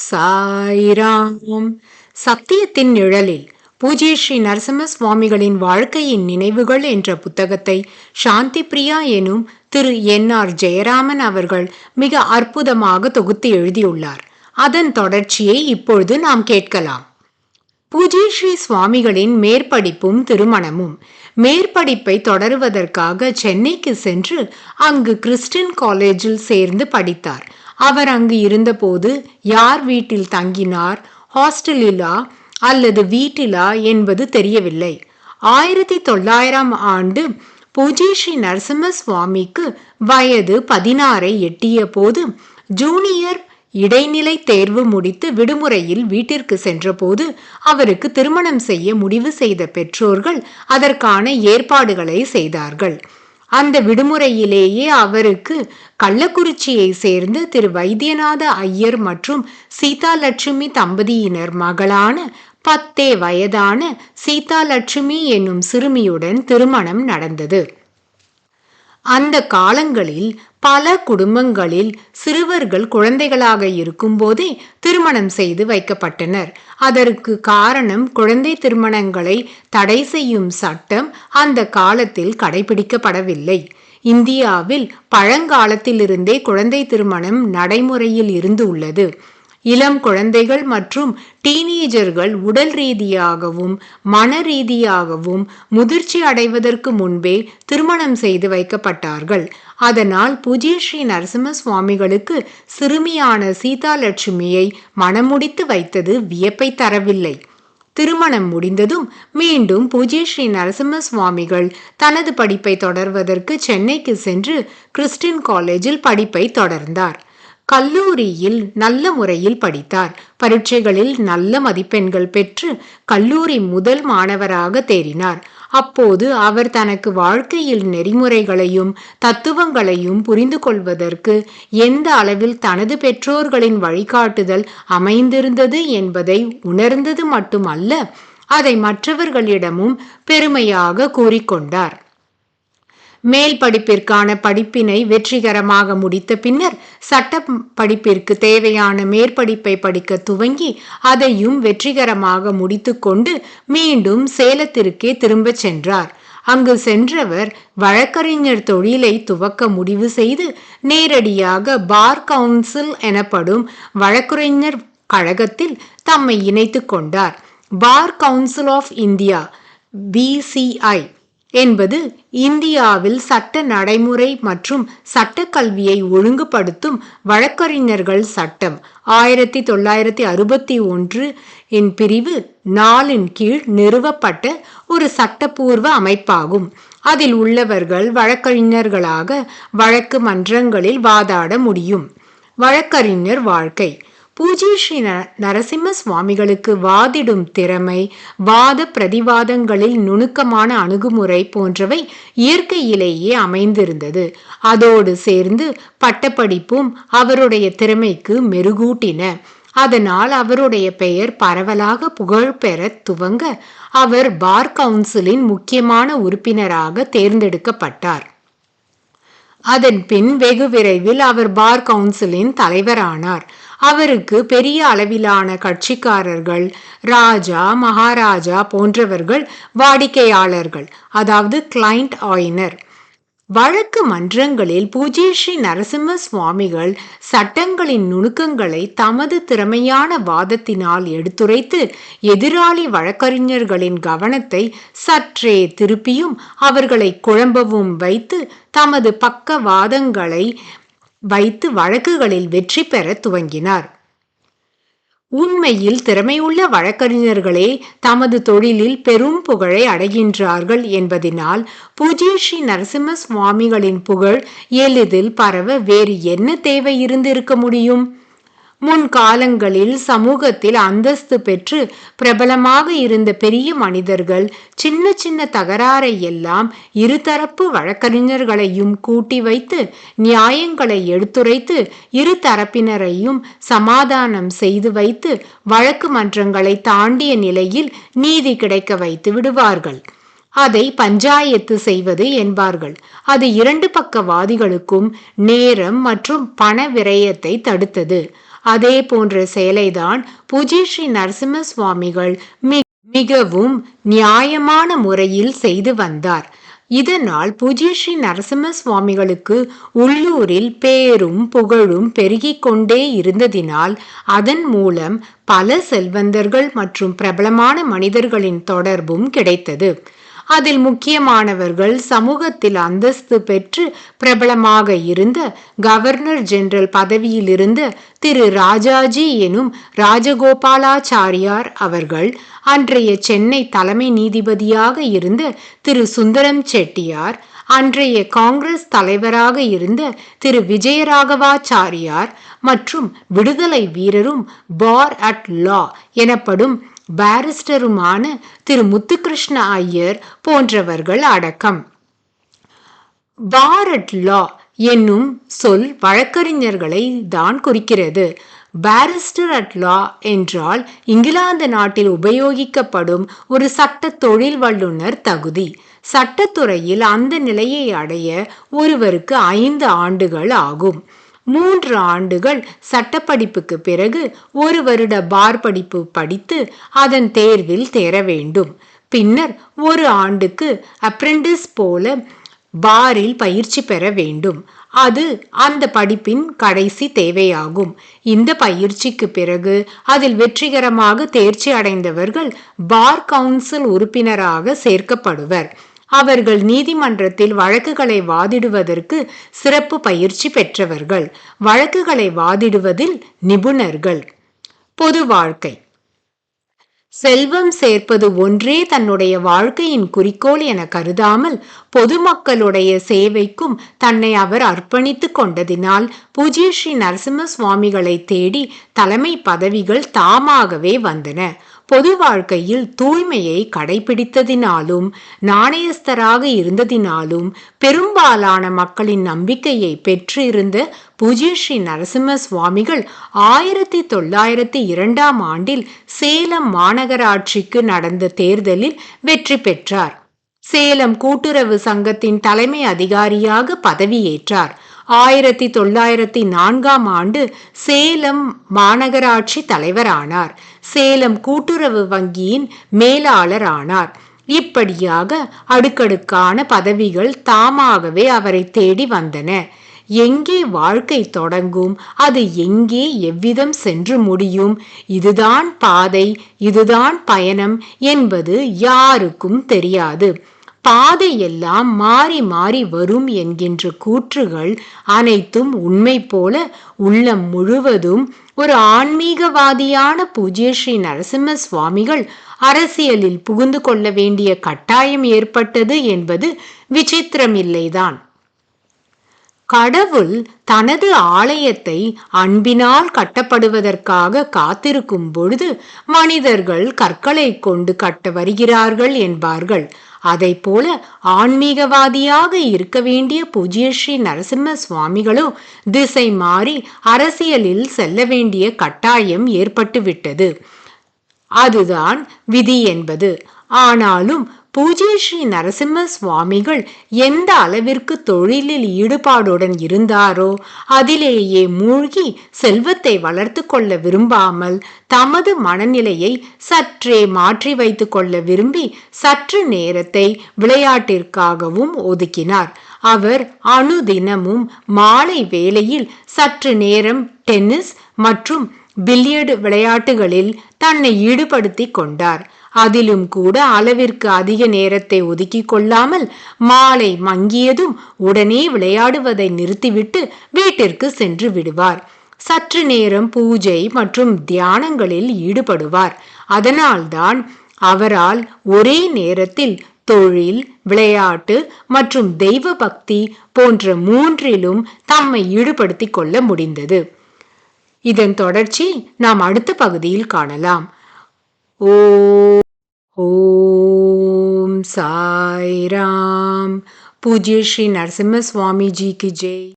சாய்ராம். சத்தியத்தின் நிழலில் பூஜ்ய ஸ்ரீ நரசிம்ம சுவாமிகளின் வாழ்க்கையின் நினைவுகள் என்ற புத்தகத்தை சாந்தி பிரியா எனும் திரு என்.ஆர். ஜெயராமன் அவர்கள் மிக அற்புதமாக தொகுத்து எழுதியுள்ளார். அதன் தொடர்ச்சியை இப்பொழுது நாம் கேட்கலாம். பூஜ்ய ஸ்ரீ சுவாமிகளின் மேற்படிப்பும் திருமணமும். மேற்படிப்பை தொடருவதற்காக சென்னைக்கு சென்று அங்கு கிறிஸ்டின் காலேஜில் சேர்ந்து படித்தார். அவர் அங்கு இருந்தபோது யார் வீட்டில் தங்கினார், ஹாஸ்டலிலா அல்லது வீட்டிலா என்பது தெரியவில்லை. 1900 ஆண்டு பூஜ்ய ஸ்ரீ நரசிம்ம சுவாமிக்கு வயது 16 எட்டிய போது ஜூனியர் இடைநிலை தேர்வு முடித்து விடுமுறையில் வீட்டிற்கு சென்றபோது அவருக்கு திருமணம் செய்ய முடிவு செய்த பெற்றோர்கள் அதற்கான ஏற்பாடுகளை செய்தார்கள். அந்த விடுமுறையிலேயே அவருக்கு கள்ளக்குறிச்சியை சேர்ந்த திரு வைத்தியநாத ஐயர் மற்றும் சீதாலட்சுமி தம்பதியினர் மகளான 10 வயதான சீதாலட்சுமி என்னும் சிறுமியுடன் திருமணம் நடந்தது. அந்த காலங்களில் பல குடும்பங்களில் சிறுவர்கள் குழந்தைகளாக இருக்கும் போதே திருமணம் செய்து வைக்கப்பட்டனர். அதற்கு காரணம் குழந்தை திருமணங்களை தடை செய்யும் சட்டம் அந்த காலத்தில் கடைபிடிக்கப்படவில்லை. இந்தியாவில் பழங்காலத்திலிருந்தே குழந்தை திருமணம் நடைமுறையில் இருந்து உள்ளது. இளம் குழந்தைகள் மற்றும் டீனேஜர்கள் உடல் ரீதியாகவும் மன ரீதியாகவும் முதிர்ச்சி அடைவதற்கு முன்பே திருமணம் செய்து வைக்கப்பட்டார்கள். அதனால் பூஜ்ய ஸ்ரீ நரசிம்ம சுவாமிகளுக்கு சிறுமியான சீதாலட்சுமியை மணமுடித்து வைத்தது வியப்பை தரவில்லை. திருமணம் முடிந்ததும் மீண்டும் பூஜ்ய ஸ்ரீ நரசிம்ம சுவாமிகள் தனது படிப்பை தொடர்வதற்கு சென்னைக்கு சென்று கிறிஸ்டின் காலேஜில் படிப்பை தொடர்ந்தார். கல்லூரியில் நல்ல முறையில் படித்தார். பரீட்சைகளில் நல்ல மதிப்பெண்கள் பெற்று கல்லூரி முதல் மாணவராக தேறினார். அப்போது அவர் தனக்கு வாழ்க்கையில் நெறிமுறைகளையும் தத்துவங்களையும் புரிந்து கொள்வதற்கு எந்த அளவில் தனது பெற்றோர்களின் வழிகாட்டுதல் அமைந்திருந்தது என்பதை உணர்ந்தது மட்டுமல்ல, அதை மற்றவர்களிடமும் பெருமையாக கூறிக்கொண்டார். மேல் படிப்பிற்கான படிப்பினை வெற்றிகரமாக முடித்த பின்னர் சட்ட படிப்பிற்கு தேவையான மேற்படிப்பை படிக்க துவங்கி அதையும் வெற்றிகரமாக முடித்து கொண்டு மீண்டும் சேலத்திற்கே திரும்ப சென்றார். அங்கு சென்றவர் வழக்கறிஞர் தொழிலை துவக்க முடிவு செய்து நேரடியாக பார் கவுன்சில் எனப்படும் வழக்கறிஞர் கழகத்தில் தம்மை இணைத்து கொண்டார். Bar Council of India BCI என்பது இந்தியாவில் சட்ட நடைமுறை மற்றும் சட்ட கல்வியை ஒழுங்குபடுத்தும் வழக்கறிஞர்கள் சட்டம் 1961 இன் பிரிவு 4 கீழ் நிறுவப்பட்ட ஒரு சட்டப்பூர்வ அமைப்பாகும். அதில் உள்ளவர்கள் வழக்கறிஞர்களாக வழக்கு மன்றங்களில் வாதாட முடியும். வழக்கறிஞர் வாழ்க்கை. பூஜ்ய ஸ்ரீ நரசிம்ம சுவாமிகளுக்கு வாதிடும் திறமை, வாத பிரதிவாதங்களில் நுணுக்கமான அணுகுமுறை போன்றவை இயற்கையிலேயே அமைந்திருந்தது. அதோடு சேர்ந்து பட்டப்படிப்பும் அவருடைய திறமைக்கு மெருகூட்டின. அதனால் அவருடைய பெயர் பரவலாக புகழ் பெற துவங்க அவர் பார் கவுன்சிலின் முக்கியமான உறுப்பினராக தேர்ந்தெடுக்கப்பட்டார். அதன் பின் வெகு விரைவில் அவர் பார் கவுன்சிலின் தலைவரானார். அவருக்கு பெரிய அளவிலான கட்சிக்காரர்கள், ராஜா மகாராஜா போன்றவர்கள் வாடிக்கையாளர்கள், அதாவது கிளைண்ட் ஆயினர். வழக்கு மன்றங்களில் பூஜ்ய ஸ்ரீ நரசிம்ம சுவாமிகள் சட்டங்களின் நுணுக்கங்களை தமது திறமையான வாதத்தினால் எடுத்துரைத்து எதிராளி வழக்கறிஞர்களின் கவனத்தை சற்றே திருப்பியும் அவர்களை குழம்பவும் வைத்து தமது பக்க வாதங்களை வைத்து வழக்குகளில் வெற்றி பெற துவங்கினார். உண்மையில் திறமையுள்ள வழக்கறிஞர்களே தமது தொழிலில் பெரும் புகழை அடைகின்றார்கள் என்பதினால் பூஜ்ய ஸ்ரீ நரசிம்ம சுவாமிகளின் புகழ் எளிதில் பரவ வேறு என்ன தேவை இருந்திருக்க முடியும்? முன்காலங்களில் சமூகத்தில் அந்தஸ்து பெற்று பிரபலமாக இருந்த பெரிய மனிதர்கள் சின்ன சின்ன தகராறை எல்லாம் இருதரப்பு வழக்கறிஞர்களையும் கூட்டி வைத்து நியாயங்களை எடுத்துரைத்து இரு தரப்பினரையும் சமாதானம் செய்து வைத்து வழக்கு மன்றங்களை தாண்டிய நிலையில் நீதி கிடைக்க வைத்து விடுவார்கள். அதை பஞ்சாயத்து செய்வது என்பார்கள். அது இரண்டு பக்கவாதிகளுக்கும் நேரம் மற்றும் பண விரயத்தை தடுத்தது. அதே போன்ற செயலைதான் பூஜ்ய ஸ்ரீ நரசிம்ம சுவாமிகள் மிகவும் நியாயமான முறையில் செய்து வந்தார். இதனால் பூஜ்ய ஸ்ரீ நரசிம்ம சுவாமிகளுக்கு உள்ளூரில் பேரும் புகழும் பெருகிக் கொண்டே இருந்ததினால் அதன் மூலம் பல செல்வந்தர்கள் மற்றும் பிரபலமான மனிதர்களின் தொடர்பும் கிடைத்தது. அதில் முக்கியமானவர்கள் சமூகத்தில் அந்தஸ்து பெற்று பிரபலமாக இருந்த கவர்னர் ஜெனரல் பதவியில் இருந்த திரு ராஜாஜி எனும் ராஜகோபாலாச்சாரியார் அவர்கள், அன்றைய சென்னை தலைமை நீதிபதியாக இருந்த திரு சுந்தரம் செட்டியார், அன்றைய காங்கிரஸ் தலைவராக இருந்த திரு விஜயராகவாச்சாரியார் மற்றும் விடுதலை வீரரும் பார் அட் லா எனப்படும் பாரிஸ்டருமான திரு முத்துகிருஷ்ண ஐயர் போன்றவர்கள் அடக்கம். பார் அட் லா என்னும் சொல் வழக்கறிஞர்களை தான் குறிக்கிறது. பாரிஸ்டர் அட் லா என்றால் இங்கிலாந்து நாட்டில் உபயோகிக்கப்படும் ஒரு சட்ட தொழில் வல்லுநர் தகுதி. சட்டத்துறையில் அந்த நிலையை அடைய ஒருவருக்கு 5 ஆண்டுகள் ஆகும். 3 ஆண்டுகள் சட்டப்படிப்புக்கு பிறகு 1 வருட பார் படிப்பு படித்து அதன் தேர்வில் தேர வேண்டும். பின்னர் 1 ஆண்டுக்கு அப்ரெண்டிஸ் போல பாரில் பயிற்சி பெற வேண்டும். அது அந்த படிப்பின் கடைசி தேவையாகும். இந்த பயிற்சிக்கு பிறகு அதில் வெற்றிகரமாக தேர்ச்சி அடைந்தவர்கள் பார் கவுன்சில் உறுப்பினராக சேர்க்கப்படுவர். அவர்கள் நீதிமன்றத்தில் வழக்குகளை வாதிடுவதற்கு சிறப்பு பயிற்சி பெற்றவர்கள். வழக்குகளை வாதிடுவதில் நிபுணர்கள். பொது வாழ்க்கை. செல்வம் சேர்ப்பது ஒன்றே தன்னுடைய வாழ்க்கையின் குறிக்கோள் என கருதாமல் பொதுமக்களுடைய சேவைக்கும் தன்னை அவர் அர்ப்பணித்துக் கொண்டதினால் பூஜ்ய ஸ்ரீ நரசிம்ம சுவாமிகளை தேடி தலைமை பதவிகள் தாமாகவே வந்தன. பொது வாழ்க்கையில் தூய்மையை கடைபிடித்ததினாலும் நாணயஸ்தராக இருந்ததினாலும் பெரும்பாலான மக்களின் நம்பிக்கையை பெற்று இருந்த பூஜ்ய ஸ்ரீ நரசிம்ம சுவாமிகள் 1902ஆம் ஆண்டில் சேலம் மாநகராட்சிக்கு நடந்த தேர்தலில் வெற்றி பெற்றார். சேலம் கூட்டுறவு சங்கத்தின் தலைமை அதிகாரியாக பதவியேற்றார். 1904ஆம் ஆண்டு சேலம் மாநகராட்சி தலைவரானார். சேலம் கூட்டுறவு வங்கியின் மேலாளர் ஆனார். இப்படியாக அடுக்கடுக்கான பதவிகள் தாமாகவே அவரை தேடி வந்தன. எங்கே வாழ்க்கை தொடங்கும், அது எங்கே எவ்விதம் சென்று முடியும், இதுதான் பாதை, இதுதான் பயணம் என்பது யாருக்கும் தெரியாது. பாதையெல்லாம் மாறி மாறி வரும் என்கின்ற கூற்றுகள் அனைத்தும் உண்மை போல உள்ளம் முழுவதும் ஒரு ஆன்மீகவாதியான பூஜ்ய ஸ்ரீ நரசிம்ம சுவாமிகள் அரசியலில் புகுந்து கொள்ள வேண்டிய கட்டாயம் ஏற்பட்டது என்பது விசித்திரமில்லைதான். கடவுள் தனது ஆலயத்தை அன்பினால் கட்டப்படுவதற்காக காத்திருக்கும் பொழுது மனிதர்கள் கற்களை கொண்டு கட்ட வருகிறார்கள் என்பார்கள். அதை போல ஆன்மீகவாதியாக இருக்க வேண்டிய பூஜ்ய ஸ்ரீ நரசிம்ம சுவாமிகளோ திசை மாறி அரசியலில் செல்ல வேண்டிய கட்டாயம் ஏற்பட்டுவிட்டது. அதுதான் விதி என்பது. ஆனாலும் பூஜ்ய ஸ்ரீ நரசிம்ம சுவாமிகள் எந்த அளவிற்கு தொழிலில் ஈடுபாடுடன் இருந்தாரோ அதிலேயே மூழ்கி செல்வத்தை வளர்த்து கொள்ள விரும்பாமல் தமது மனநிலையை சற்றே மாற்றி வைத்து கொள்ள விரும்பி சற்று நேரத்தை விளையாட்டிற்காகவும் ஒதுக்கினார். அவர் அனுதினமும் மாலை வேளையில் சற்று நேரம் டென்னிஸ் மற்றும் பில்லியர்டு விளையாட்டுகளில் தன்னை ஈடுபடுத்தி கொண்டார். அதிலும் கூட அளவிற்கு அதிக நேரத்தை ஒதுக்கி கொள்ளாமல் மாலை மங்கியதும் உடனே விளையாடுவதை நிறுத்திவிட்டு வீட்டிற்கு சென்று விடுவார். சற்று நேரம் பூஜை மற்றும் தியானங்களில் ஈடுபடுவார். அதனால்தான் அவரால் ஒரே நேரத்தில் தொழில், விளையாட்டு மற்றும் தெய்வ பக்தி போன்ற 3லும் தம்மை ஈடுபடுத்தி கொள்ள முடிந்தது. இதன் தொடர்ச்சி நாம் அடுத்த பகுதியில் காணலாம். ஓம் சாய்ராம். பூஜ்ய ஸ்ரீ நரசிம்ம சுவாமி ஜி கி ஜெய்.